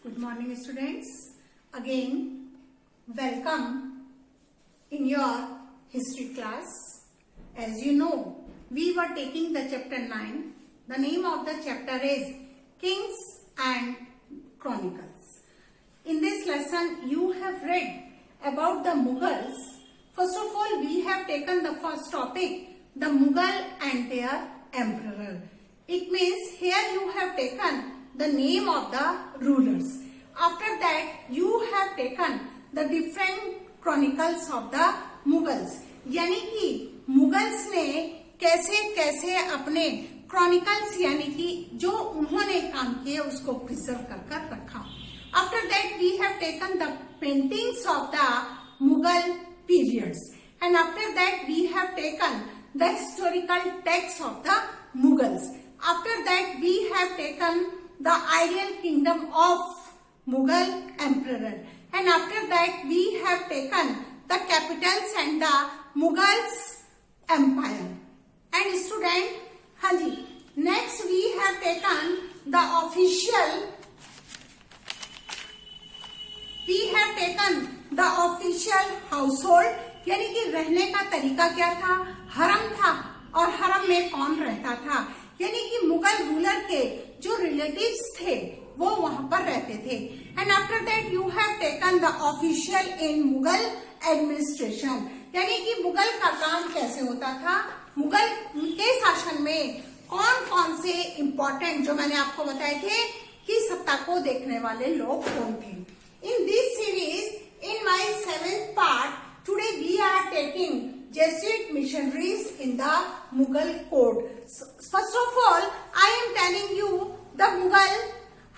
Good morning, students. Again, welcome in your history class. As you know, we were taking the chapter 9. The name of the chapter is Kings and Chronicles. In this lesson, you have read about the Mughals. First of all, we have taken the first topic, the Mughal and their emperor. It means here you have taken the name of the rulers. After that, you have taken the different chronicles of the Mughals. यानी कि Mughals ने कैसे कैसे अपने chronicles यानी कि जो उन्होंने काम किए उसको प्रिजर्व कर रखा. After that, we have taken the paintings of the Mughal periods, and after that we have taken the historical texts of the Mughals. After that, we have taken the ideal kingdom of Mughal emperor, and after that we have taken the capitals and the Mughals empire. And student, हाँ जी, next we have taken the official household, यानी कि रहने का तरीका क्या था, हरम था और हरम में कौन रहता था, यानी कि मुगल रूलर के जो रिलेटिव्स थे वो वहां पर रहते थे. And after that you have taken the official in Mughal administration, यानी कि मुगल का काम कैसे होता था, मुगल के शासन में कौन कौन से इम्पोर्टेंट जो मैंने आपको बताए थे कि सत्ता को देखने वाले लोग कौन थे. In this series in my 7th part today we are taking Jesuit missionaries in the Mughal court. First of all, I am telling you the Mughal,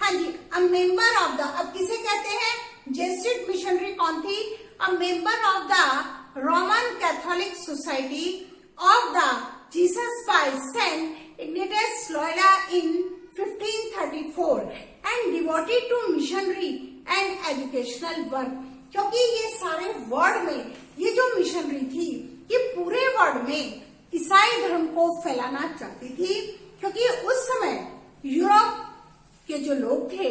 हाँ जी, a member of the, अब किसे कहते हैं, Jesuit missionary कौन थी, a member of the Roman Catholic Society of the Jesus by Saint Ignatius Loyola in 1534 and devoted to missionary and educational work. क्योंकि ये सारे वर्ड में ये जो मिशनरी थी ये पूरे वर्ल्ड में ईसाई धर्म को फैलाना चाहती थी, क्योंकि उस समय यूरोप के जो लोग थे,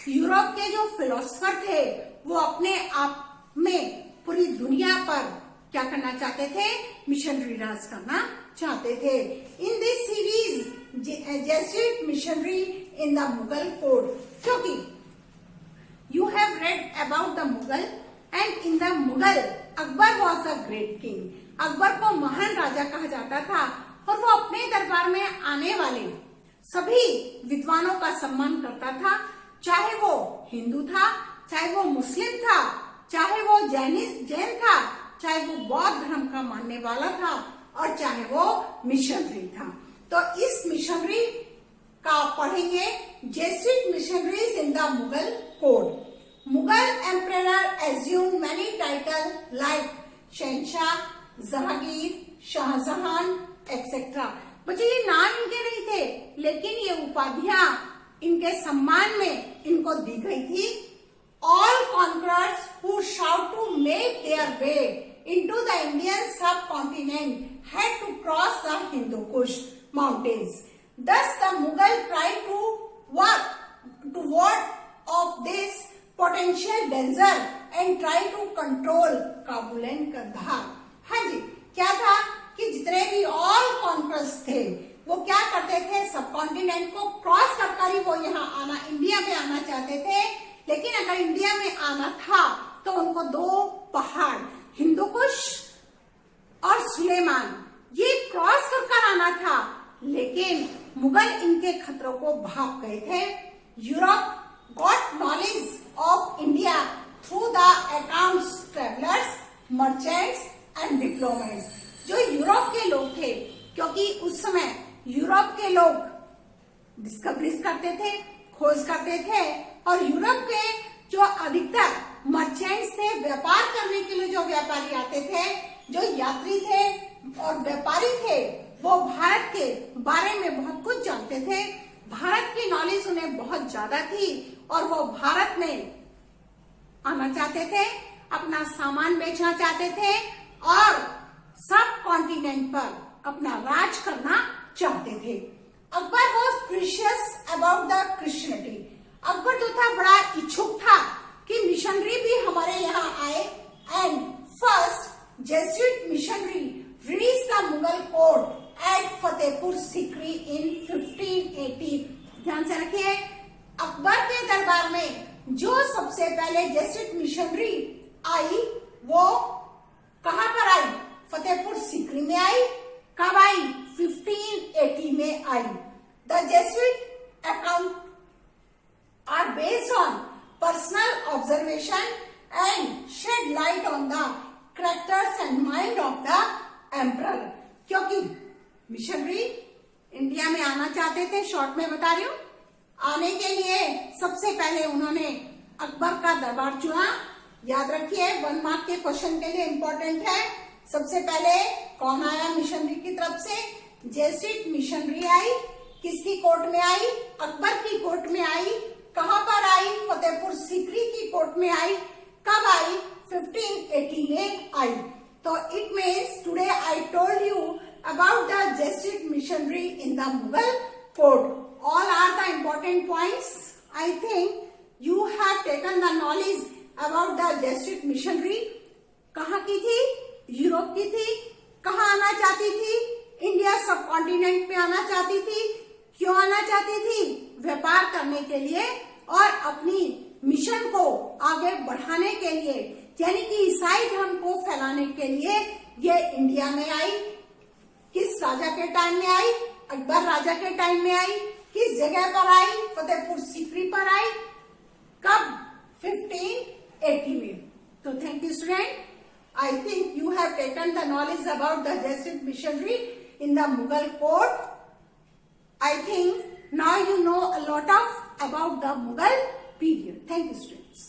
यूरोप के जो फिलोसफर थे, वो अपने आप में पूरी दुनिया पर क्या करना चाहते थे, मिशनरी राज करना चाहते थे. In this series Jesuit missionary in the Mughal court, क्योंकि you have read about the Mughal and in the Mughal Akbar was a great king. Akbar को महान राजा कहा जाता था और वो अपने दरबार में आने वाले सभी विद्वानों का सम्मान करता था, चाहे वो हिंदू था, चाहे वो मुस्लिम था, चाहे वो जैन था, चाहे वो बौद्ध धर्म का मानने वाला था और चाहे वो मिशनरी था. तो इस मिशनरी का पढ़ेंगे Jesuit missionaries in the Mughal code. Mughal emperor assume many title like Shahenshah, Jahangir, Shahjahan etcetera. बच्चे ये नाम इनके नहीं थे, लेकिन ये उपाधियां इनके सम्मान में इनको दी गई थी. All conquerors who sought to make their way into the Indian subcontinent had to cross the Hindu Kush mountains. Thus the Mughal tried to ward off this potential danger and try to control Kabul and Kandahar. हाँ जी, क्या था कि जितने भी all conquerors थे वो क्या करते थे, सब कॉन्टिनेंट को क्रॉस कर ही वो यहाँ आना, इंडिया में आना चाहते थे. लेकिन अगर इंडिया में आना था तो उनको दो पहाड़ हिंदुकुश और सुलेमान ये क्रॉस कर आना था. लेकिन मुगल इनके खतरों को भाग गए थे. Europe got knowledge of India through the accounts travellers, merchants and diplomats. जो यूरोप के लोग थे, क्योंकि उस समय यूरोप के लोग डिस्कवरीज करते थे, खोज करते थे, और यूरोप के जो अधिकतर मर्चेंट्स थे, व्यापार करने के लिए जो व्यापारी आते थे, जो यात्री थे और व्यापारी थे, वो भारत के बारे में बहुत कुछ जानते थे. भारत की नॉलेज उन्हें बहुत ज्यादा थी और वो भारत में आना चाहते थे, अपना सामान बेचना चाहते थे और सब कॉन्टिनेंट पर अपना राज करना चाहते थे. Akbar was curious about the Christianity. Akbar जो था बड़ा इच्छुक सबसे पहले जेसुइट मिशनरी आई, वो कहां पर आई? फतेहपुर सीकरी में आई। कब आई? 1580 में आई। The Jesuit account are based on personal observation and shed light on the characters and mind of the emperor. क्योंकि मिशनरी इंडिया में आना चाहते थे, शॉर्ट में बता रही हूं। आने के लिए सबसे पहले उन्होंने अकबर का दरबार चुना। याद रखिए, 1 मार्क के क्वेश्चन के लिए इंपॉर्टेंट है। सबसे पहले कौन आया मिशनरी की तरफ से? जेसुइट मिशनरी आई। किसकी कोर्ट में आई? अकबर की कोर्ट में आई। कहां पर आई? फतेहपुर सीकरी की कोर्ट में आई। कब आई? 1580 में आई। तो it means today I told you about the Jesuit missionary in the Mughal court. All are the important points. I think you have taken the knowledge about the Jesuit missionary. कहाँ की थी? यूरोप की थी। कहाँ आना चाहती थी? इंडिया सब कॉन्टिनेंट पे आना चाहती थी। क्यों आना चाहती थी? व्यापार करने के लिए और अपनी मिशन को आगे बढ़ाने के लिए, यानी कि ईसाई धर्म को फैलाने के लिए ये इंडिया में आई। किस राजा के टाइम में आई? अकबर राजा के टाइम में आई। किस जगह पर आई? फतेहपुर सीकरी पर आई। कब? 1580 में। तो thank you student, I think you have taken the knowledge about the Jesuit missionary in the Mughal court. I think now you know a lot of about the Mughal period. Thank you students.